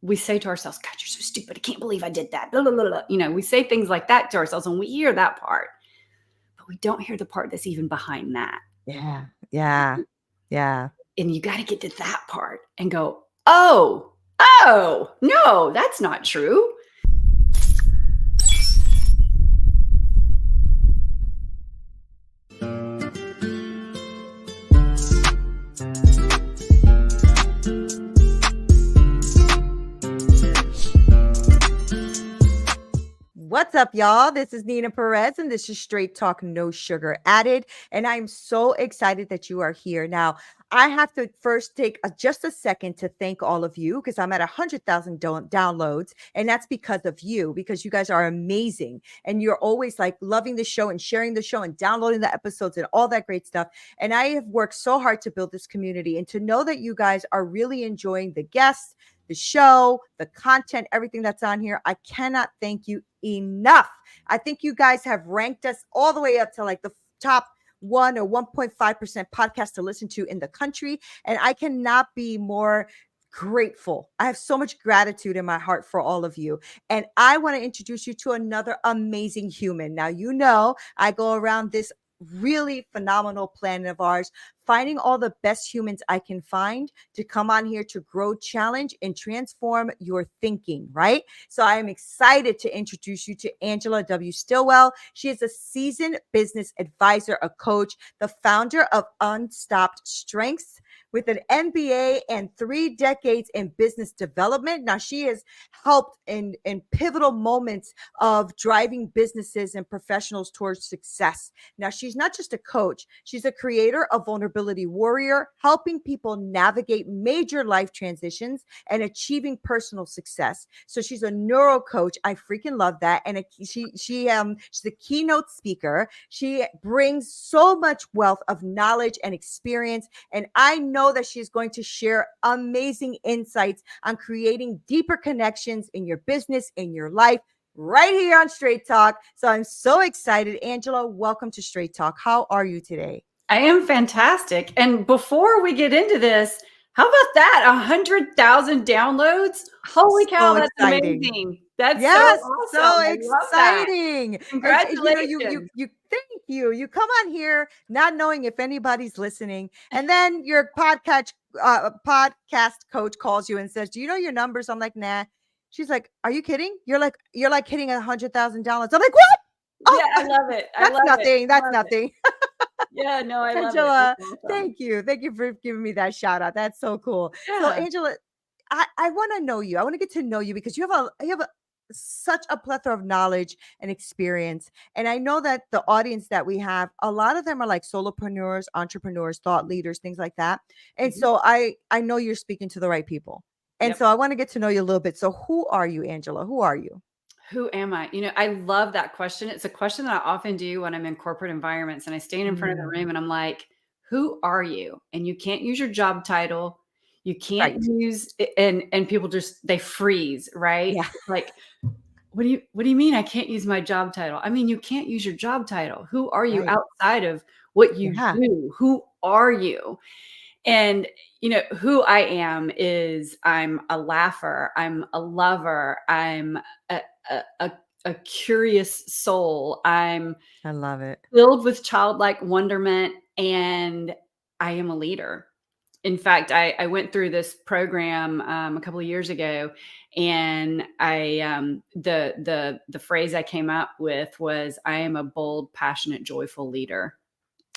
we say to ourselves, God, you're so stupid. I can't believe I did that. Blah, blah, blah, blah. You know, we say things like that to ourselves and we hear that part, but we don't hear the part that's even behind that. Yeah. Yeah. Yeah. And you got to get to that part and go, oh, no, that's not true. What's up, y'all? This is Neena Perez, and this is Straight Talk, No Sugar Added. And I'm so excited that you are here. Now, I have to first take just a second to thank all of you because I'm at 100,000 downloads. And that's because of you, because you guys are amazing. And you're always like loving the show and sharing the show and downloading the episodes and all that great stuff. And I have worked so hard to build this community and to know that you guys are really enjoying the guests, the show, the content, everything that's on here. I cannot thank you enough. I think you guys have ranked us all the way up to like the top 1 or 1.5% podcast to listen to in the country. And I cannot be more grateful. I have so much gratitude in my heart for all of you. And I want to introduce you to another amazing human. Now, you know, I go around this really phenomenal planet of ours, finding all the best humans I can find to come on here to grow, challenge, and transform your thinking, right? So I am excited to introduce you to Angela W. Stillwell. She is a seasoned business advisor, a coach, the founder of Unstopped Strengths, with an MBA and 3 decades in business development. Now, she has helped in pivotal moments of driving businesses and professionals towards success. Now, she's not just a coach, she's a creator of Vulnerability Warrior, helping people navigate major life transitions and achieving personal success. So she's a neuro coach. I freaking love that. And she's a keynote speaker. She brings so much wealth of knowledge and experience. And I know that she's going to share amazing insights on creating deeper connections in your business, in your life, right here on Straight Talk. So I'm so excited. Angela, welcome to Straight Talk. How are you today? I am fantastic. And before we get into this, how about that? 100,000 downloads? Holy cow, So that's exciting. amazing. That's so Yes, awesome. so I love that. exciting. And you know, Congratulations. you thank you. You come on here not knowing if anybody's listening, and then your podcast coach calls you and says, "Do you know your numbers?" I'm like, "Nah." She's like, "Are you kidding? You're like hitting 100,000 downloads." I'm like, "What? Oh, Yeah, I love it. I that's love it. nothing. I That's love it. nothing." Yeah, no, I love it. Angela, That's awesome. thank you. Thank you for giving me that shout out. That's so cool. So, Yeah. Angela, I want to know you. I want to get to know you because such a plethora of knowledge and experience. And I know that the audience that we have, a lot of them are like solopreneurs, entrepreneurs, thought leaders, things like that. And Mhm. so I know you're speaking to the right people. And Yep. so I want to get to know you a little bit. So who are you, Angela? Who are you? Who am I? You know, I love that question. It's a question that I often do when I'm in corporate environments and I stand in front of the Mm, room and I'm like, who are you? And you can't use your job title. You can't right. use and people just they freeze, right? Yeah. Like, what do you mean I can't use my job title? I mean, you can't use your job title. Who are you Right. outside of what you Yeah. do? Who are you? And you know, who I am is I'm a laugher, I'm a lover, I'm a a, a, a curious soul. I'm I love it. filled with childlike wonderment, and I am a leader. In fact, I went through this program a couple of years ago, and the phrase I came up with was, "I am a bold, passionate, joyful leader."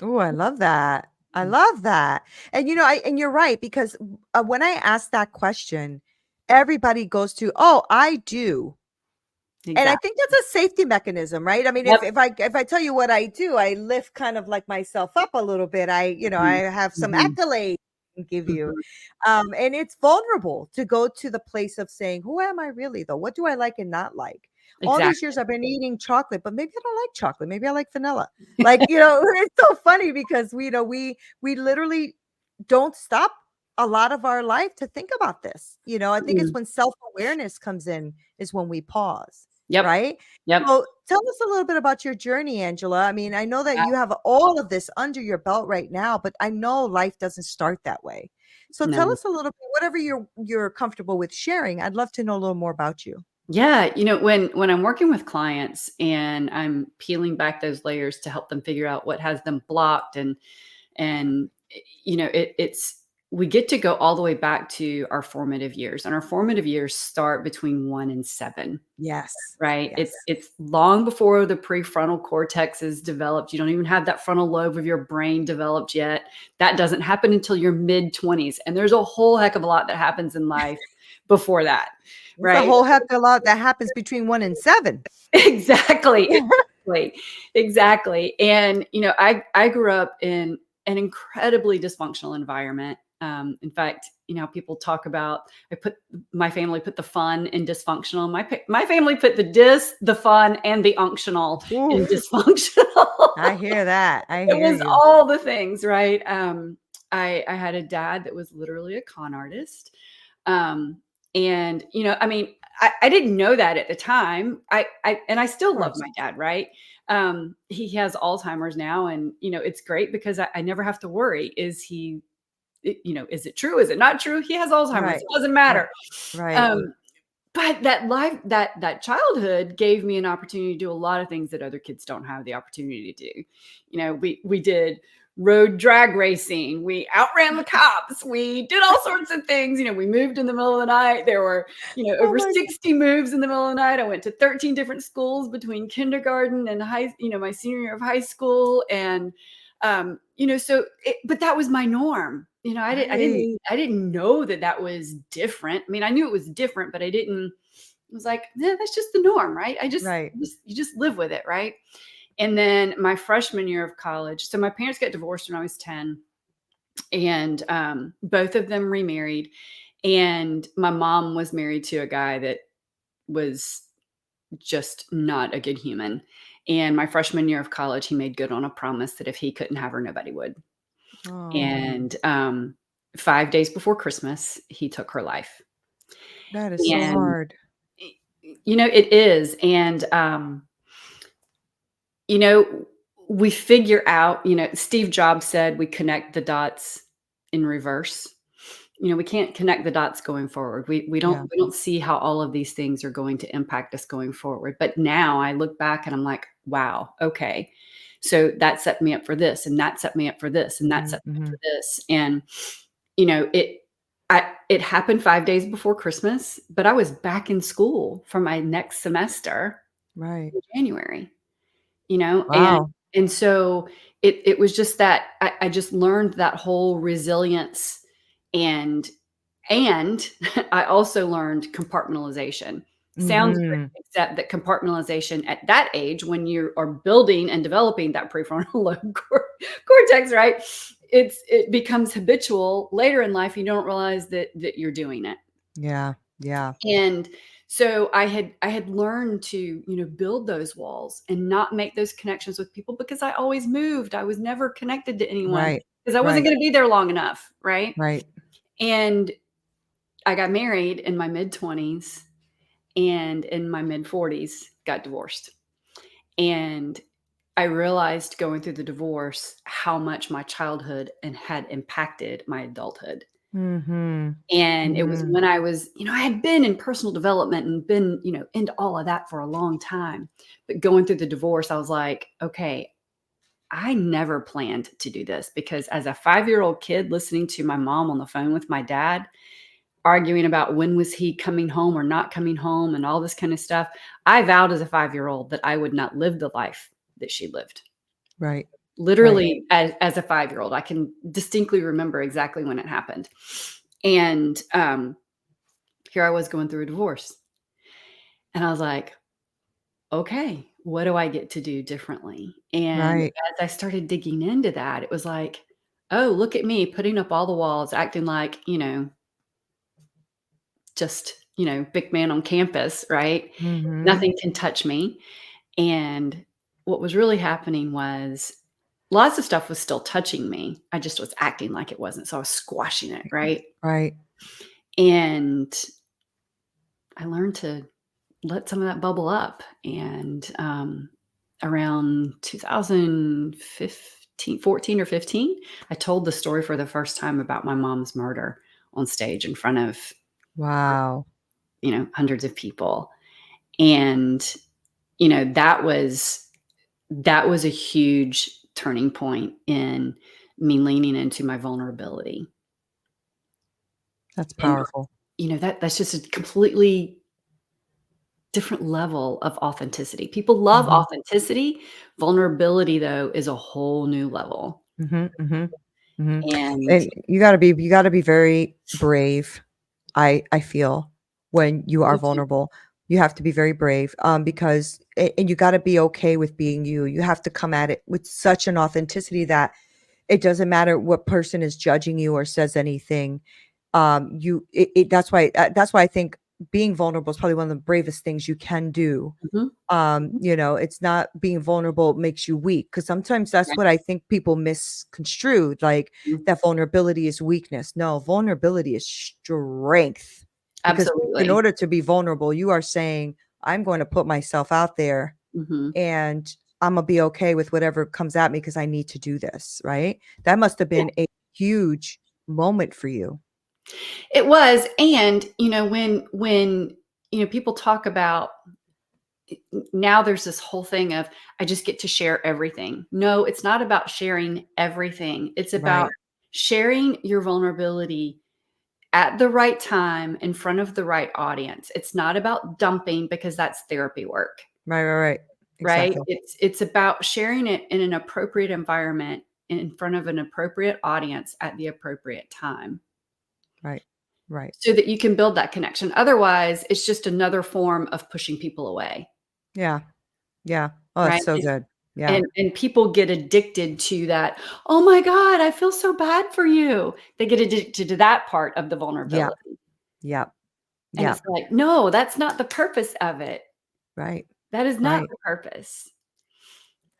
Oh, I love that. I love that. And you know, and you're right because when I ask that question, everybody goes to, "Oh, I do." And I Exactly. think that's a safety mechanism, right? I mean, Yep. if I tell you what I do, I lift kind of like myself up a little bit. I Mhm. have some Mhm. accolades I can give you. Mhm. And it's vulnerable to go to the place of saying, who am I really though? What do I like and not like? All these years Exactly. I've been eating chocolate, but maybe I don't like chocolate. Maybe I like vanilla. Like, you know, it's so funny because we literally don't stop a lot of our life to think about this. You know, I think it's Mm. when self-awareness comes in is when we pause, Yep. right? Yep. So tell us a little bit about your journey, Angela. I mean, I know that Yeah. you have all of this under your belt right now, but I know life doesn't start that way. So tell No. us a little bit, whatever you're comfortable with sharing. I'd love to know a little more about you. Yeah, when I'm working with clients and I'm peeling back those layers to help them figure out what has them blocked it's we get to go all the way back to our formative years, and our formative years start between 1 and 7. Yes. Right? Yes. It's long before the prefrontal cortex is developed. You don't even have that frontal lobe of your brain developed yet. That doesn't happen until your mid-20s, and there's a whole heck of a lot that happens in life before that, It's a right? whole heck of a lot that happens between 1 and 7. Exactly, exactly, exactly, and, I grew up in an incredibly dysfunctional environment. In fact, people talk about my family put the fun in dysfunctional. My family put the fun, and the unctional in Oof. dysfunctional. I hear that. I It hear was you. all the things, right? I had a dad that was literally a con artist. Um, and I mean, I didn't know that at the time. I Of still love course. my dad, right? He has Alzheimer's now, and it's great because I never have to worry. Is it true? Is it not true? He has Alzheimer's. Right. It doesn't Right. matter. Right. Um, but that childhood gave me an opportunity to do a lot of things that other kids don't have the opportunity to do. We did road drag racing, we outran the cops, we did all sorts of things. We moved in the middle of the night. There were, Oh over my god. 60 moves in the middle of the night. I went to 13 different schools between kindergarten and my senior year of high school. And but that was my norm. Right. I didn't know that that was different. I mean, I knew it was different, but I didn't. It was like, yeah, that's just the norm, right? Right. You just live with it, right? And then my freshman year of college, so my parents got divorced when I was 10, and both of them remarried. And my mom was married to a guy that was just not a good human. And my freshman year of college, he made good on a promise that if he couldn't have her, nobody would. Oh, And 5 days before Christmas, he took her life. that is so And hard. it is. And you know, we figure out, Steve Jobs said we connect the dots in reverse. We can't connect the dots going forward. Yeah. We don't see how all of these things are going to impact us going forward. But now I look back and I'm like, wow, okay. So that set me up for this, and that set me up for this, and that Mhm, set me up for mhm. this. And it happened 5 days before Christmas, but I was back in school for my next semester Right. in January. you know, and Wow. and so it was just that I just learned that whole resilience, and and I also learned compartmentalization. Sounds great, Mhm. except that compartmentalization at that age, when you are building and developing that prefrontal lobe cortex, right? It becomes habitual later in life. You don't realize that you're doing it. Yeah. Yeah. And so I had learned to, build those walls and not make those connections with people because I always moved. I was never connected to anyone Right. because I wasn't Right. going to be there long enough, right? Right. And I got married in my mid 20s, and in my mid 40s got divorced. And I realized going through the divorce how much my childhood and had impacted my adulthood. Mhm. And it was Mhm. when I was, I had been in personal development and been, into all of that for a long time. But going through the divorce, I was like, okay, I never planned to do this, because as a 5-year-old kid listening to my mom on the phone with my dad, arguing about when was he coming home or not coming home and all this kind of stuff, I vowed as a 5-year-old that I would not live the life that she lived. Right. Right. Literally, as a 5-year-old, I can distinctly remember exactly when it happened. And here I was going through a divorce. And I was like, okay, what do I get to do differently? And Right. as I started digging into that, it was like, oh, look at me putting up all the walls, acting like, just, big man on campus, right? Mhm. Nothing can touch me. And what was really happening was lots of stuff was still touching me. I just was acting like it wasn't. So I was squashing it, right? Right. And I learned to let some of that bubble up. And around 2015, 14 or 15, I told the story for the first time about my mom's murder on stage in front of, Wow. hundreds of people. And, that was a huge turning point in me leaning into my vulnerability. That's And, powerful. that's just a completely different level of authenticity. People love Mhm. authenticity. Vulnerability, though, is a whole new level. Mhm, mhm, mhm. And And you gotta be very brave, I feel, when you are me too. vulnerable. You have to be very brave, because and you gotta be okay with being you. You have to come at it with such an authenticity that it doesn't matter what person is judging you or says anything. You it that's why I think being vulnerable is probably one of the bravest things you can do. Mhm. Mhm. It's not being vulnerable makes you weak, because sometimes that's Right. what I think people misconstrued, like Mhm. that vulnerability is weakness. No, vulnerability is strength, because in Absolutely. order to be vulnerable, you are saying, I'm going to put myself out there, Mhm. and I'm gonna be okay with whatever comes at me because I need to do this, right? That must have Yeah, been a huge moment for you. it was. And, when, people talk about now there's this whole thing of I just get to share everything. No, it's not about sharing everything. It's about Right. sharing your vulnerability at the right time in front of the right audience. It's not about dumping because that's therapy work, Right, right, right. right? Exactly. It's about sharing it in an appropriate environment in front of an appropriate audience at the appropriate time Right. Right. so that you can build that connection. Otherwise, it's just another form of pushing people away, Yeah. Yeah. Oh, right? that's so good. Yeah. And people get addicted to that. Oh my God, I feel so bad for you. They get addicted to that part of the Yep. vulnerability. Yep. And it's Yep. like, no, that's not the purpose of it. Right. That is not Right. the purpose.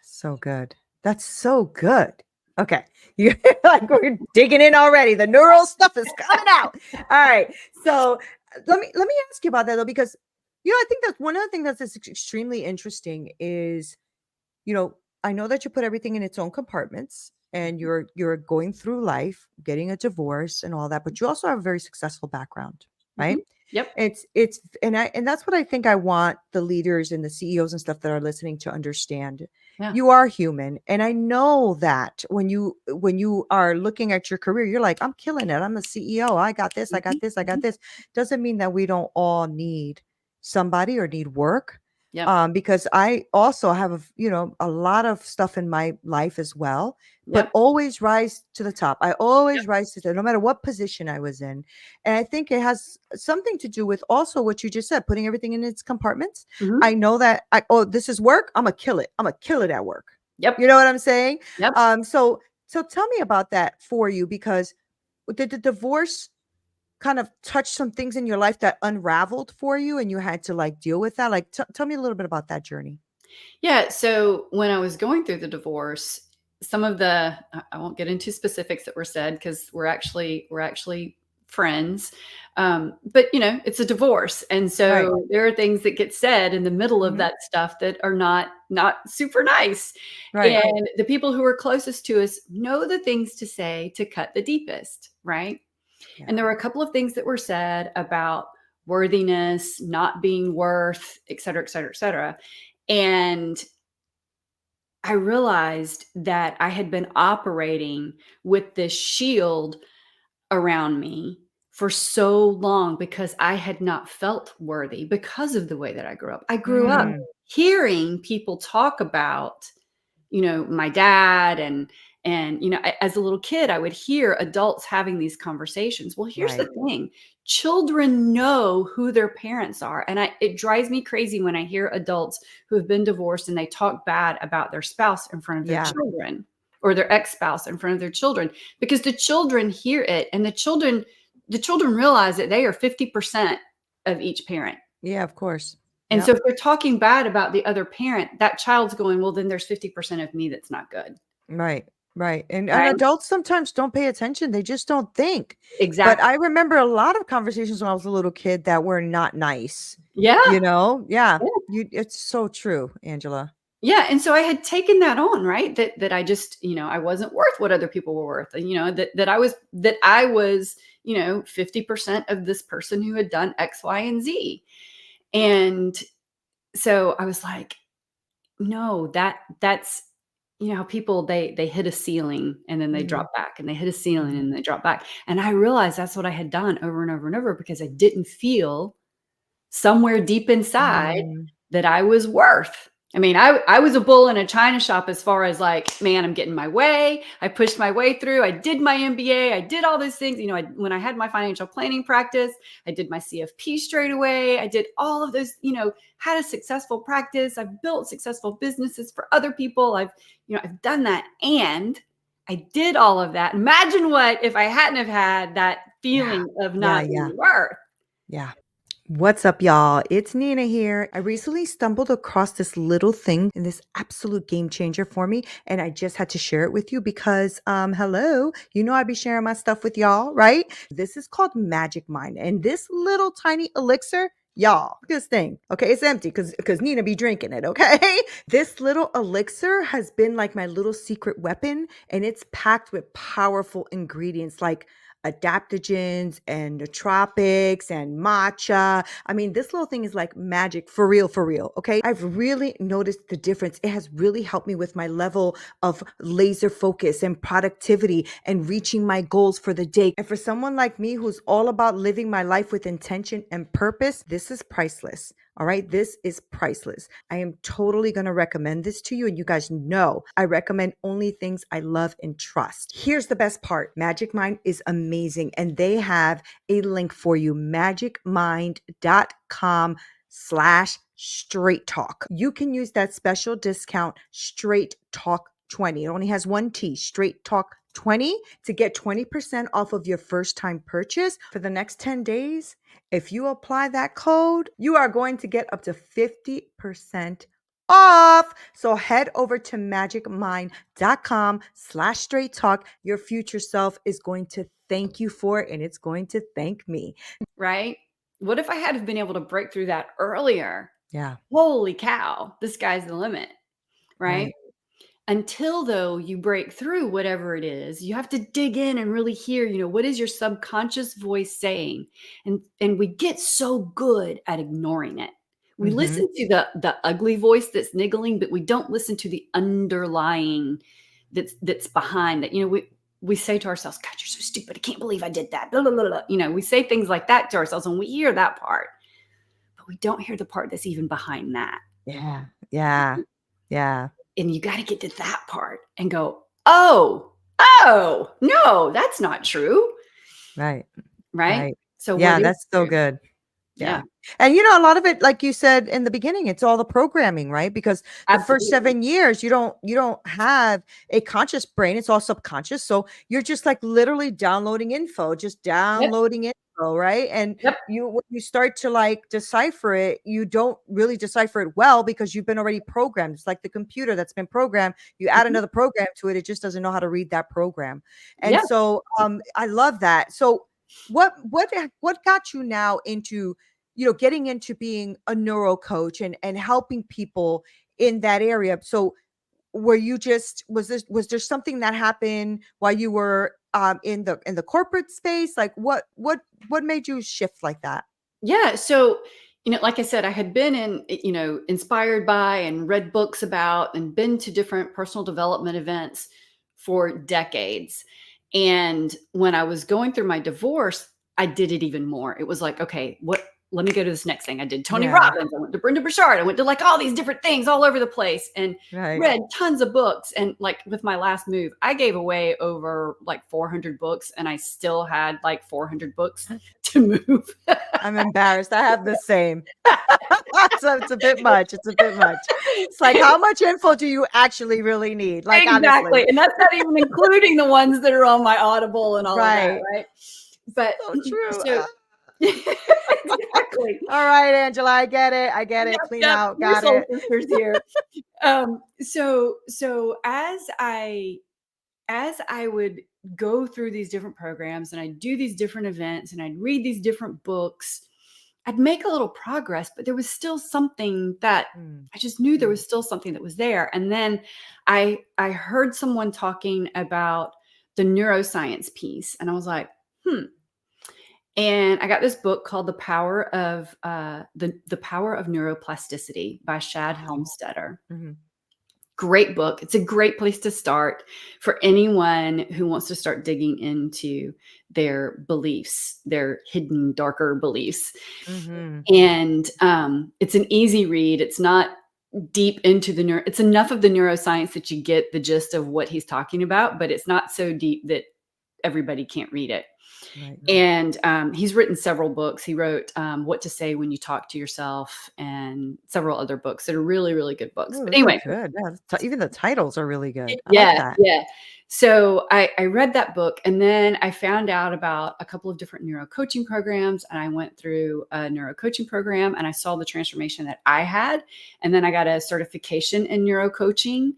So good. That's so good. Okay. You're like, we're digging in already. The neural stuff is coming out. All right. So let me ask you about that though, because I think that's one of the things that's extremely interesting is, you know, I know that you put everything in its own compartments and you're going through life, getting a divorce and all that, but you also have a very successful background, right? Mhm. Yep. It's and that's what I think I want the leaders and the CEOs and stuff that are listening to understand. Yeah. You are human, and I know that when you are looking at your career, you're like, I'm killing it. I'm the CEO. I got this. I got Mhm. this. I got Mhm. this. Doesn't mean that we don't all need somebody or need work, Yep. because I also have a lot of stuff in my life as well, but Yep. always rise to the top. I always Yep. rise to the no matter what position I was in. And I think it has something to do with also what you just said, putting everything in its compartments. Mhm. I know that oh, this is work. I'm gonna kill it. I'm gonna kill it at work. Yep. You know what I'm saying? Yep. So tell me about that for you, because did the divorce kind of touch some things in your life that unraveled for you and you had to like deal with that? Like tell me a little bit about that journey. Yeah, so when I was going through the divorce, some of the I won't get into specifics that were said because we're actually friends. But it's a divorce. And Right. so there are things that get said in the middle of Mhm. that stuff that are not super nice. Right. And the people who are closest to us know the things to say to cut the deepest, right? Yeah. And there were a couple of things that were said about worthiness, not being worth, et cetera, et cetera, et cetera. And I realized that I had been operating with this shield around me for so long because I had not felt worthy because of the way that I grew up. I grew up Mm, hearing people talk about my dad and as a little kid I would hear adults having these conversations. Well, here's the right. thing. Children know who their parents are, and it drives me crazy when I hear adults who have been divorced and they talk bad about their spouse in front of their Yeah. children or their ex-spouse in front of their children because the children hear it and the children realize that they are 50% of each parent. Yeah, of course. And so Yep. if they're talking bad about the other parent, that child's going, well, then there's 50% of me that's not good. Right. Right. And Right? adults sometimes don't pay attention. They just don't think. But Exactly. I remember a lot of conversations when I was a little kid that were not nice. Yeah. Yeah. Yeah. It's so true, Angela. Yeah, and so I had taken that on, right? That I just, I wasn't worth what other people were worth. That I was, 50% of this person who had done X, Y, and Z. And so I was like, no, that's how people they hit a ceiling and then they Mhm, drop back and they hit a ceiling mhm, and they drop back. And I realized that's what I had done over and over and over because I didn't feel somewhere deep inside mm. that I was worth. I mean, I was a bull in a china shop as far as like, man, I'm getting my way. I pushed my way through. I did my MBA. I did all these things. When I had my financial planning practice, I did my CFP straight away. I did all of those, had a successful practice. I've built successful businesses for other people. I've done that. And I did all of that. Imagine what if I hadn't have had that Yeah, feeling of yeah, not yeah, being worth. yeah. What's up, y'all? It's Nina here. I recently stumbled across this little thing and this absolute game changer for me, and I just had to share it with you because, hello, I be sharing my stuff with y'all, right? This is called Magic Mind, and this little tiny elixir, y'all, this thing, okay, it's empty because Nina be drinking it, okay? This little elixir has been like my little secret weapon, and it's packed with powerful ingredients like adaptogens and nootropics and matcha. I mean, this little thing is like magic for real, for real. Okay. I've really noticed the difference. It has really helped me with my level of laser focus and productivity and reaching my goals for the day. And for someone like me who's all about living my life with intention and purpose, this is priceless. All right. This is priceless. I am totally going to recommend this to you. And you guys know I recommend only things I love and trust. Here's the best part. Magic Mind is amazing. And they have a link for you, magicmind.com/straight talk. You can use that special discount straight talk 20. It only has one T, straight talk 20 to get 20% off of your first time purchase for the next 10 days. If you apply that code, you are going to get up to 50% off. So head over to magicmind.com/straight talk. Your future self is going to thank you for it and it's going to thank me. Right? What if I had have been able to break through that earlier? Yeah, Holy cow, the sky's the limit, right? right. Until though you break through whatever it is, you have to dig in and really hear, what is your subconscious voice saying? And we get so good at ignoring it. We Mhm. listen to the ugly voice that's niggling, but we don't listen to the underlying that's behind that. We say to ourselves, God, you're so stupid. I can't believe I did that. Blah, blah, blah, blah. We say things like that to ourselves and we hear that part, but we don't hear the part that's even behind that. Yeah. Yeah. Yeah. And you got to get to that part and go, oh, no, that's not true. Right. Right. Right. So what Yeah, is that's so true? good. Yeah, Yeah. And a lot of it, like you said in the beginning, it's all the programming, right? Because the first absolutely. 7 years, you don't have a conscious brain. It's all subconscious. So you're just like literally downloading info, just Yep. downloading info, right? And Yep. when you start to like decipher it, you don't really decipher it well because you've been already programmed. It's like the computer that's been programmed. You add Mhm. another program to it, it just doesn't know how to read that program. And Yeah. so I love that. So what got you now into getting into being a neuro coach and helping people in that area. So were you just was there something that happened while you were in the corporate space? Like what made you shift like that? Yeah. So, like I said, I had been inspired by and read books about and been to different personal development events for decades. And when I was going through my divorce, I did it even more. It was like, okay, let me go to this next thing. I did Tony Yeah, Robbins. I went to Brenda Burchard. I went to like all these different things all over the place and right. read tons of books. And like with my last move, I gave away over like 400 books and I still had like 400 books to move. I'm embarrassed. I have the same. So it's a bit much. It's a bit much. It's like how much info do you actually really need? Like honestly. Exactly, and that's not even including the ones that are on my Audible and all of that, Right. right? But So true. so exactly. All right, Angela, I get it. I get it. Yep, Clean yep, out. we're Got soul it. sisters here. So as I would go through these different programs and I'd do these different events and I'd read these different books, I'd make a little progress, but there was still something that Mm, I just knew there mm, was still something that was there. And then I heard someone talking about the neuroscience piece, and I was like, hmm. And I got this book called The Power of Neuroplasticity by Shad oh, Helmstetter. mhm, Great book. It's a great place to start for anyone who wants to start digging into their beliefs, their hidden, darker beliefs. mhm. And it's an easy read. It's not deep into it's enough of the neuroscience that you get the gist of what he's talking about, but it's not so deep that everybody can't read it. Right, right. And he's written several books. He wrote What to Say When You Talk to Yourself and several other books that are really, really good books. Oh, But those are anyway, good. Yeah, even the titles are really good. I like yeah, that. yeah. So I read that book, and then I found out about a couple of different neuro coaching programs, and I went through a neuro coaching program, and I saw the transformation that I had. And then I got a certification in neuro coaching.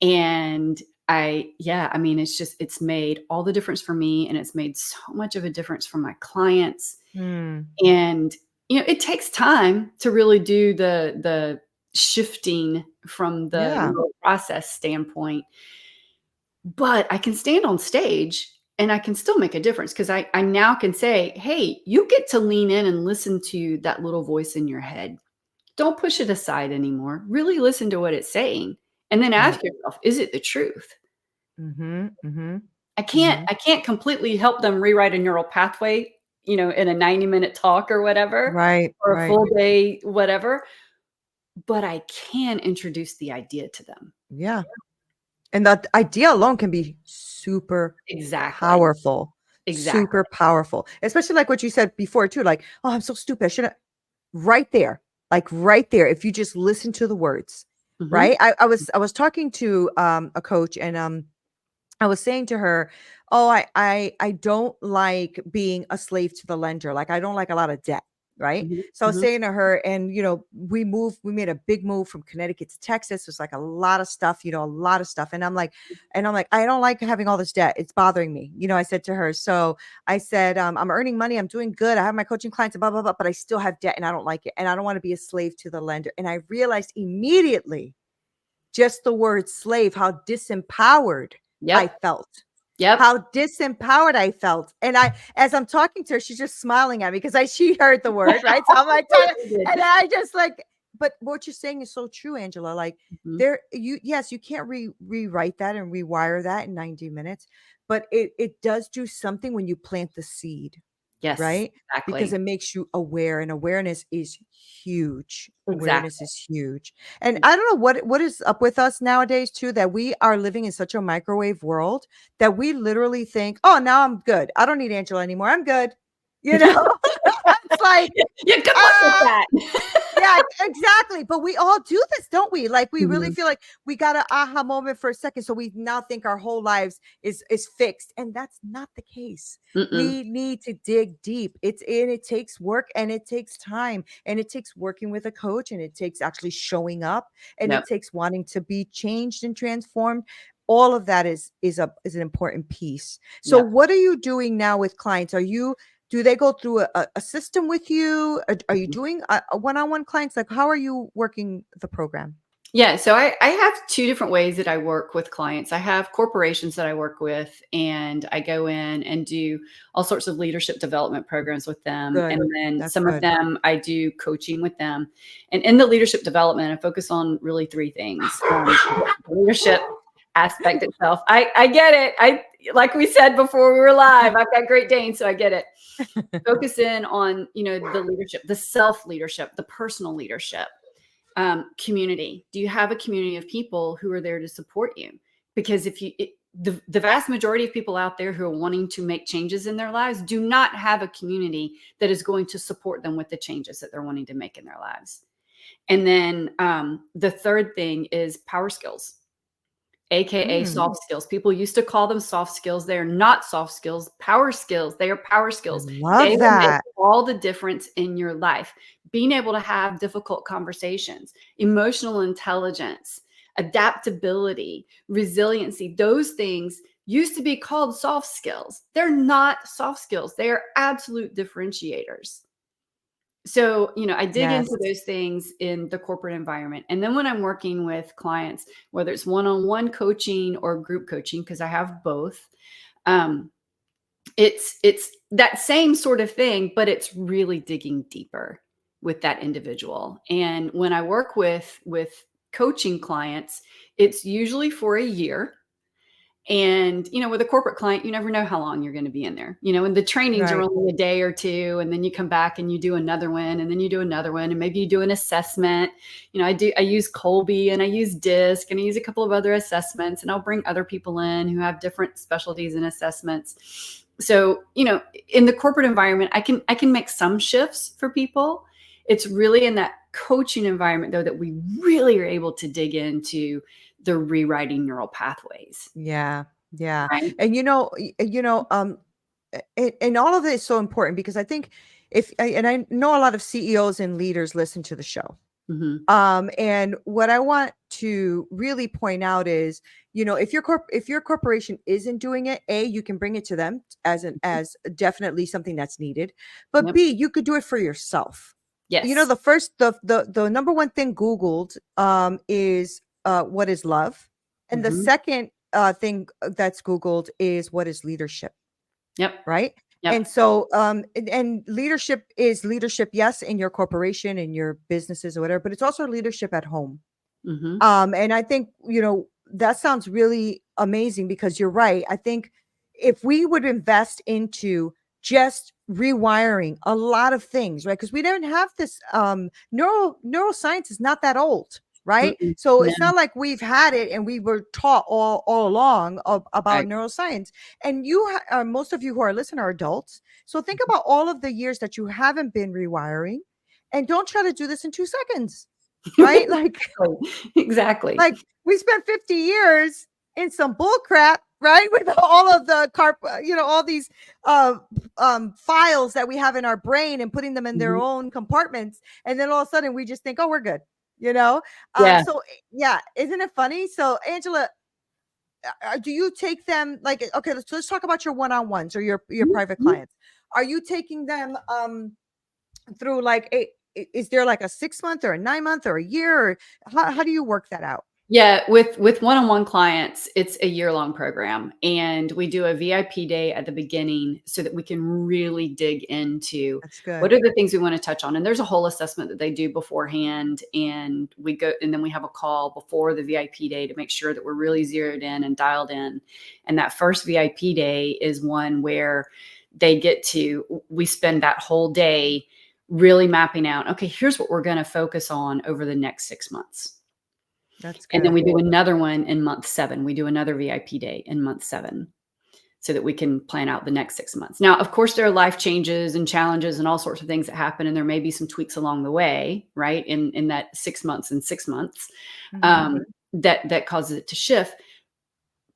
And I mean, it's made all the difference for me, and it's made so much of a difference for my clients. Mm, And, it takes time to really do the shifting from the yeah. neural process standpoint, but I can stand on stage and I can still make a difference because I now can say, hey, you get to lean in and listen to that little voice in your head. Don't push it aside anymore. Really listen to what it's saying. And then Right. ask yourself, is it the truth? Mhm, mhm, I can't mhm. I can't completely help them rewrite a neural pathway, in a 90-minute talk or whatever, Right, or a right. full day, whatever, but I can introduce the idea to them. Yeah. And that idea alone can be super Exactly. powerful, Exactly. super powerful, especially like what you said before too, like, "Oh, I'm so stupid. I shouldn't." Right there, like right there, if you just listen to the words, Mhm. right? I was talking to a coach, and I was saying to her, "Oh, I don't like being a slave to the lender. Like I don't like a lot of debt." Right. Mhm. So I was Mhm. saying to her, and we made a big move from Connecticut to Texas. There's like a lot of stuff, a lot of stuff. And I'm like, I don't like having all this debt. It's bothering me. I said to her, so I said, I'm earning money, I'm doing good. I have my coaching clients, blah, blah, blah, but I still have debt and I don't like it. And I don't want to be a slave to the lender. And I realized immediately just the word slave, how disempowered I Yep. felt. Yep. How disempowered I felt. And as I'm talking to her, she's just smiling at me because she heard the word, right? So I'm like, Of course you did. and I just like, but what you're saying is so true, Angela. Like Mhm. yes, you can't rewrite that and rewire that in 90 minutes, but it does do something when you plant the seed, Yes, right? Because exactly. it makes you aware, and awareness is huge. Awareness Exactly. is huge. And I don't know what is up with us nowadays too, that we are living in such a microwave world that we literally think, "Oh, now I'm good. I don't need Angela anymore. I'm good." You know? It's like, Yeah, good luck with "Ah, that. yeah, exactly." But we all do this, don't we? Like we really Mhm. feel like we got an aha moment for a second. So we now think our whole lives is fixed. And that's not the case. Mm-mm. We need to dig deep. It takes work and it takes time. And it takes working with a coach, and it takes actually showing up, and Yep. it takes wanting to be changed and transformed. All of that is an important piece. So Yep. what are you doing now with clients? Do they go through a system with you? Are you Mhm. doing a one-on-one clients? Like, how are you working the program? Yeah, so I have 2 different ways that I work with clients. I have corporations that I work with, and I go in and do all sorts of leadership development programs with them, Good. and then That's some of good. them I do coaching with them. And in the leadership development, I focus on really 3 things. The leadership aspect itself. I get it. I like we said before we were live, I've got Great Danes, so I get it. Focus in on, the leadership, the self leadership, the personal leadership. Community. Do you have a community of people who are there to support you? Because the vast majority of people out there who are wanting to make changes in their lives do not have a community that is going to support them with the changes that they're wanting to make in their lives. And then the third thing is power skills, AKA Mm, soft skills. People used to call them soft skills. They are not soft skills, power skills. They are power I skills. They love will make that. all the difference in your life. Being able to have difficult conversations, emotional intelligence, adaptability, resiliency, those things used to be called soft skills. They're not soft skills, they are absolute differentiators. So, I dig into Yes. those things in the corporate environment. And then when I'm working with clients, whether it's one-on-one coaching or group coaching, because I have both, um, it's that same sort of thing, but it's really digging deeper with that individual. And when I work with coaching clients, it's usually for a year. And, with a corporate client, you never know how long you're going to be in there, and the trainings are Right. only a day or two. And then you come back and you do another one, and then you do another one. And maybe you do an assessment. I use Colby and I use DISC and I use a couple of other assessments, and I'll bring other people in who have different specialties and assessments. So, in the corporate environment, I can make some shifts for people. It's really in that coaching environment, though, that we really are able to dig into the rewriting neural pathways. Yeah. Yeah. Right. And and all of it is so important because I think and I know a lot of CEOs and leaders listen to the show. Mhm. And what I want to really point out is, if your corporation isn't doing it, A, you can bring it to them as definitely something that's needed. But Yep. B, you could do it for yourself. Yes. The first the number one thing Googled is what is love? And the Mhm. second thing that's Googled is what is leadership, Yep. right? And Yep. so and leadership is leadership, yes, in your corporation, in your businesses or whatever, but it's also leadership at home. Mhm. And I think, that sounds really amazing because you're right. I think if we would invest into just rewiring a lot of things, right? Because we don't have this neuroscience is not that old, right? Mm-mm. So No. it's not like we've had it and we were taught all along about Right. neuroscience. And most of you who are listening are adults. So think about all of the years that you haven't been rewiring, and don't try to do this in 2 seconds, right? Exactly. Like, we spent 50 years in some bull crap, right? With all of the all these uh files that we have in our brain and putting them in their Mhm. own compartments. And then all of a sudden we just think, oh, we're good, you know? Yeah. Yeah, isn't it funny? So, Angela, do you take them like, okay, let's talk about your one-on-ones or your private Mhm. clients. Are you taking them through like is there like a 6 month or a 9 month or a year, or how do you work that out? Yeah, with one-on-one clients, it's a year-long program, and we do a VIP day at the beginning so that we can really dig into That's what good. are the things we want to touch on. And there's a whole assessment that they do beforehand, and then we have a call before the VIP day to make sure that we're really zeroed in and dialed in. And that first VIP day is one where we spend that whole day really mapping out, okay, here's what we're going to focus on over the next 6 months. That's And then good. we do another one in month 7. We do another VIP day in month 7 so that we can plan out the next 6 months. Now, of course, there are life changes and challenges and all sorts of things that happen, and there may be some tweaks along the way, right? In that 6 months and 6 months, Mhm. that causes it to shift.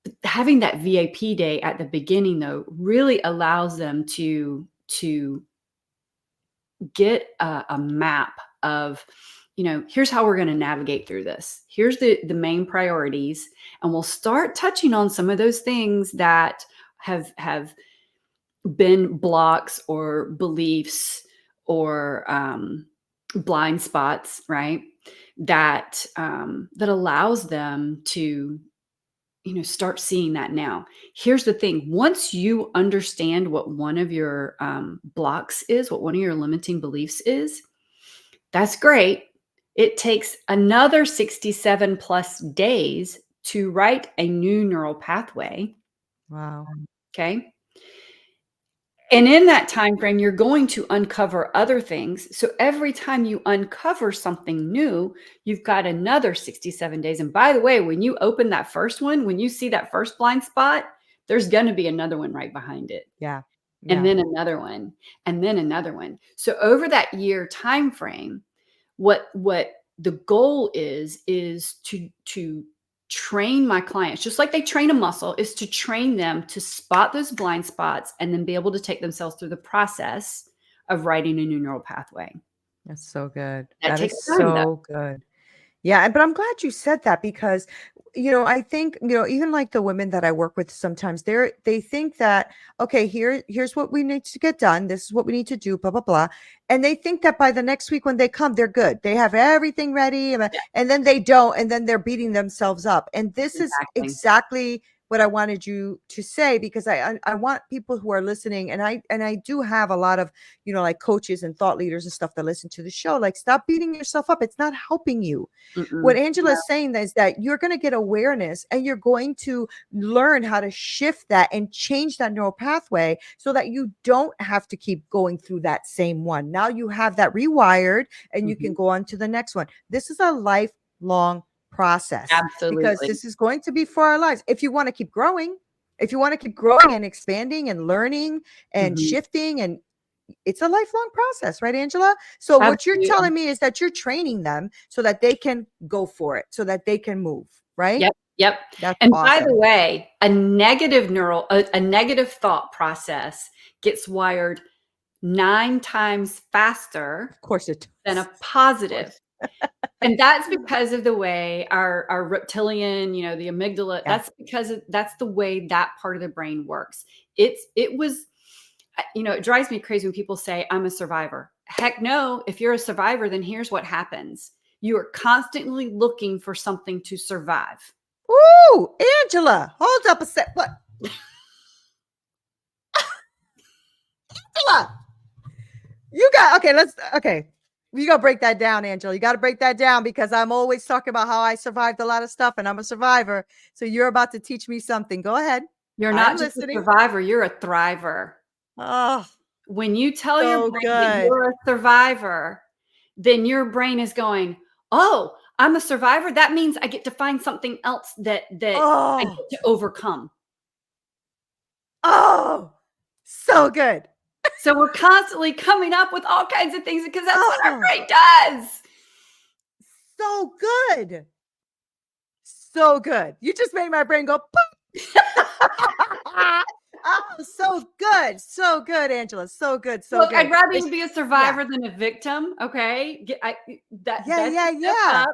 But having that VIP day at the beginning, though, really allows them to get a map of, here's how we're going to navigate through this. Here's the main priorities, and we'll start touching on some of those things that have been blocks or beliefs or blind spots, right? That allows them to start seeing that now. Here's the thing: once you understand what one of your blocks is, what one of your limiting beliefs is, that's great. It takes another 67 plus days to write a new neural pathway. Wow. Okay. And in that time frame, you're going to uncover other things. So every time you uncover something new, you've got another 67 days. And by the way, when you open that first one, when you see that first blind spot, there's going to be another one right behind it. Yeah. And Yeah. then another one, and then another one. So over that year time frame, what the goal is to train my clients, just like they train a muscle, is to train them to spot those blind spots and then be able to take themselves through the process of writing a new neural pathway. That's so good. That That takes is time, though. so good. Yeah, but I'm glad you said that because, I think, even like the women that I work with sometimes they think that, okay, here's what we need to get done. This is what we need to do, blah, blah, blah. And they think that by the next week when they come, they're good. They have everything ready, Yeah, and then they don't, and then they're beating themselves up. And this is exactly. exactly what I wanted you to say, because I want people who are listening, and I do have a lot of, like coaches and thought leaders and stuff that listen to the show. Like, stop beating yourself up. It's not helping you. What Mm-mm. Angela No. is saying is that you're going to get awareness, and you're going to learn how to shift that and change that neural pathway so that you don't have to keep going through that same one. Now you have that rewired, and you can Mhm. go on to the next one. This is a lifelong process, because Absolutely. this is going to be for our lives. If you want to keep growing, if you want to keep growing and expanding and learning and Mhm. shifting, and it's a lifelong process, right, Angela? So what you're Absolutely. telling me is that you're training them so that they can go for it, so that they can move, right? Yep, yep. That's And by the awesome. way, a negative thought process gets wired 9 times faster Of course it than does. a Of positive. course. And that's because of the way our reptilian, the amygdala, Yeah. that's the way that part of the brain works. It was it drives me crazy when people say I'm a survivor. Heck no, if you're a survivor, then here's what happens. You are constantly looking for something to survive. Ooh, Angela, hold up a sec. What? Angela, you got okay. Okay. You gotta break that down, Angela. You gotta break that down, because I'm always talking about how I survived a lot of stuff and I'm a survivor. So you're about to teach me something. Go ahead. You're I'm not just a listening. survivor, you're a thriver. Oh, When you tell your so brain that good. you're a survivor, then your brain is going, "Oh, I'm a survivor. That means I get to find something else that I Oh, get to overcome." oh, so good. So we're constantly coming up with all kinds of things because that's what our Oh, brain does. so good. So good. You just made my brain go, "Boop." Oh, so good. So good, Angela. So good. So Look, good. I'd rather you It's, be a yeah. survivor than a victim, okay? Yeah, That's a yeah, step yeah. up.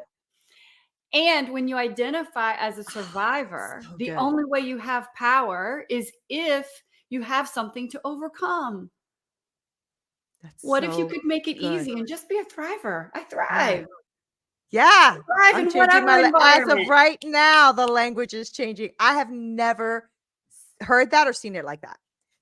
And when you identify as a survivor, So the good. only way you have power is if you have something to overcome. That's What if you so could make it good. easy and just be a thriver? I Yeah. thrive. Yeah. Thrive I'm in changing whatever as of environment. right now, the language is changing. I have never heard that or seen it like that.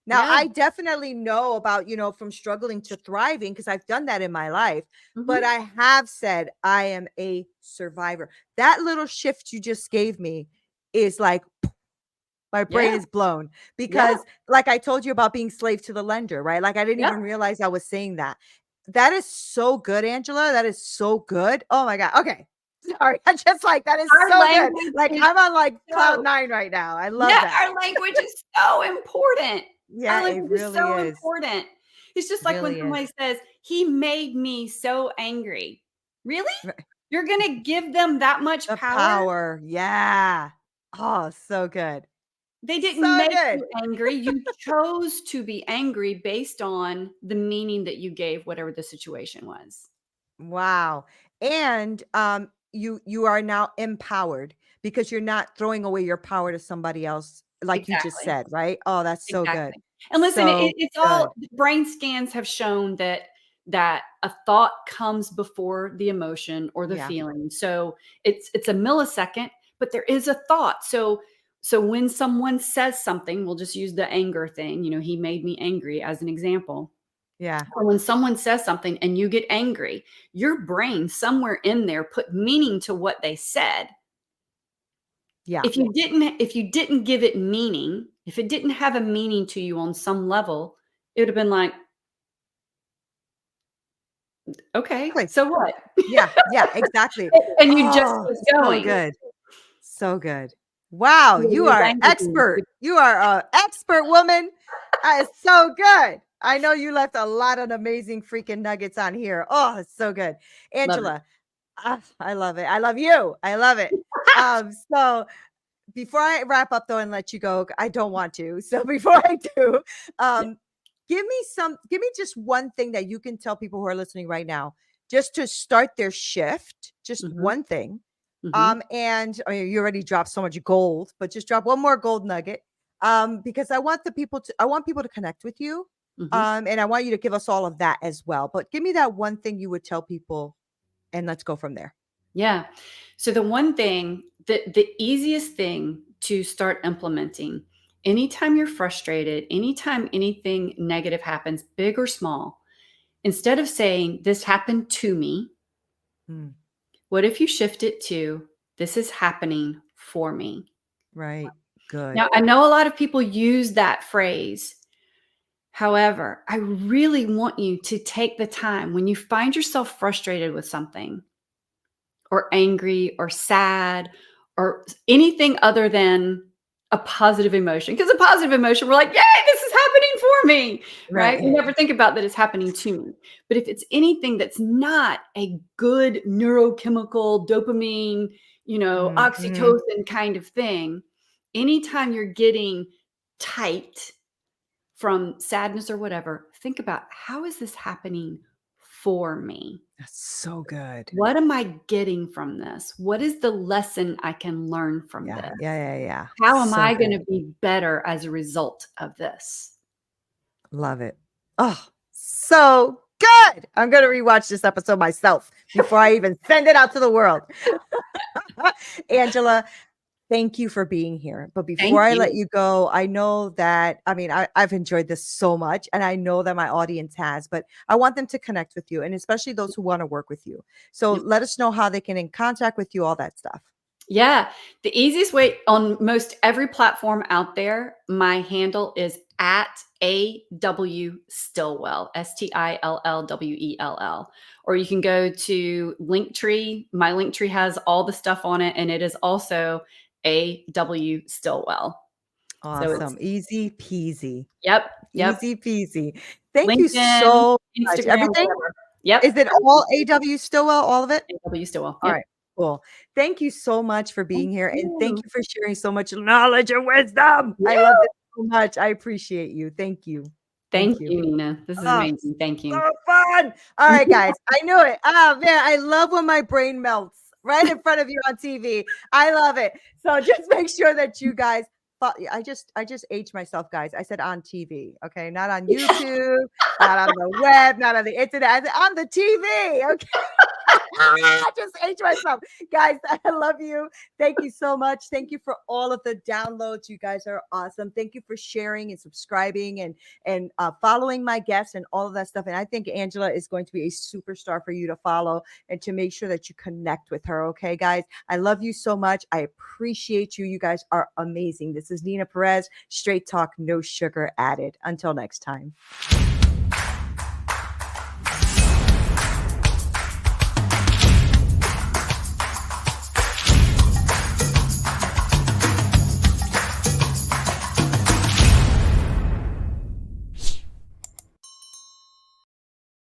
Now, Yeah. I definitely know about, from struggling to thriving, because I've done that in my life, but Mhm. I have said I am a survivor. That little shift you just gave me is like, my brain Yeah. is blown, Yeah. because like I told you about being slave to the lender, right? Like, I didn't Yep. even realize I was saying that. That is so good, Angela. That is so good. Oh my God. Okay. Sorry. I just like that is Our so good. language Like, is I'm on like cloud so nine right now. I love yeah, that. our language is so important. Our Yeah, it language is really so is. important. It's just like when Really is. somebody says, "He made me so angry." Really? Right. You're gonna give them that much The power? power. Yeah. Oh, so good. They didn't So make good. you angry. You chose to be angry based on the meaning that you gave whatever the situation was. Wow. And you are now empowered, because you're not throwing away your power to somebody else, like you just Exactly. said, right? Oh, that's so good. Exactly. And listen, So it's good. all brain scans have shown that a thought comes before the emotion or the Yeah. feeling. So it's a millisecond, but there is a thought. So when someone says something, we'll just use the anger thing. He made me angry as an example. Yeah. Or when someone says something and you get angry, your brain somewhere in there put meaning to what they said. Yeah. If you didn't give it meaning, if it didn't have a meaning to you on some level, it would have been like, "Okay, Exactly. so what?" Yeah. Yeah. Exactly. And you just Oh, keep so going. good. So good. Wow, Your you your are language expert. is You are a expert woman. That is so good. I know you left a lot of amazing freaking nuggets on here. Oh, it's so good. love it. Angela, I love it. I love you. I love it. So before I wrap up though and let you go, I don't want to. So before I do, Yeah. um, give me just one thing that you can tell people who are listening right now, just to start their shift, just Mhm. one thing. Mhm. And I mean, you already dropped so much gold, but just drop one more gold nugget. Because I want people to connect with you. Mhm. And I want you to give us all of that as well. But give me that one thing you would tell people, and let's go from there. Yeah. So the one thing, the easiest thing to start implementing anytime you're frustrated, anytime anything negative happens, big or small, instead of saying this happened to me, Mm, what if you shift it to this is happening for me? right. Good. Now, I know a lot of people use that phrase. However, I really want you to take the time when you find yourself frustrated with something or angry or sad or anything other than a positive emotion. Because a positive emotion, we're like, yay, this is happening for me, right? We Right. never think about that it's happening to me. But if it's anything that's not a good neurochemical dopamine, Mhm. oxytocin kind of thing, anytime you're getting tight from sadness or whatever, think about how is this happening for me? That's so good. What am I getting from this? What is the lesson I can learn from Yeah. this? Yeah. Yeah. Yeah. How am So I good. going to be better as a result of this? Love it. Oh, so good. I'm going to rewatch this episode myself before I even send it out to the world. Angela, thank you for being here. But before Thank I let you. you go, I know that, I mean, I've enjoyed this so much, and I know that my audience has, but I want them to connect with you, and especially those who want to work with you. So Yep. let us know how they can in contact with you, all that stuff. Yeah. The easiest way on most every platform out there, my handle is at AW Stillwell, Stillwell. Or you can go to Linktree. My Linktree has all the stuff on it, and it is also AW Stillwell. So it's, Awesome. Easy peasy. yep, yep. Easy peasy. Thank you LinkedIn, so much. Instagram, Everything? whatever. Yep. Is it all AW Stillwell, all of it? AW Stillwell. All Yep. right, cool. Thank you so much for Thank being here, and thank you. you for sharing so much knowledge and wisdom. I love Yeah. this so much. I appreciate you. Thank you. Thank Thank you. you, Nina. This is Oh, amazing. Thank you. so fun. All right, guys. I knew it. Oh man, I love when my brain melts right in front of you on TV. I love it. So just make sure that you guys I just aged myself, guys. I said on TV, okay? Not on YouTube, not on the web, not on the internet. I said on the TV. Okay. I just ate myself. Guys, I love you. Thank you so much. Thank you for all of the downloads. You guys are awesome. Thank you for sharing and subscribing and following my guests and all of that stuff. And I think Angela is going to be a superstar for you to follow and to make sure that you connect with her. Okay, guys. I love you so much. I appreciate you. You guys are amazing. This is Neena Perez, Straight Talk, no sugar added. Until next time.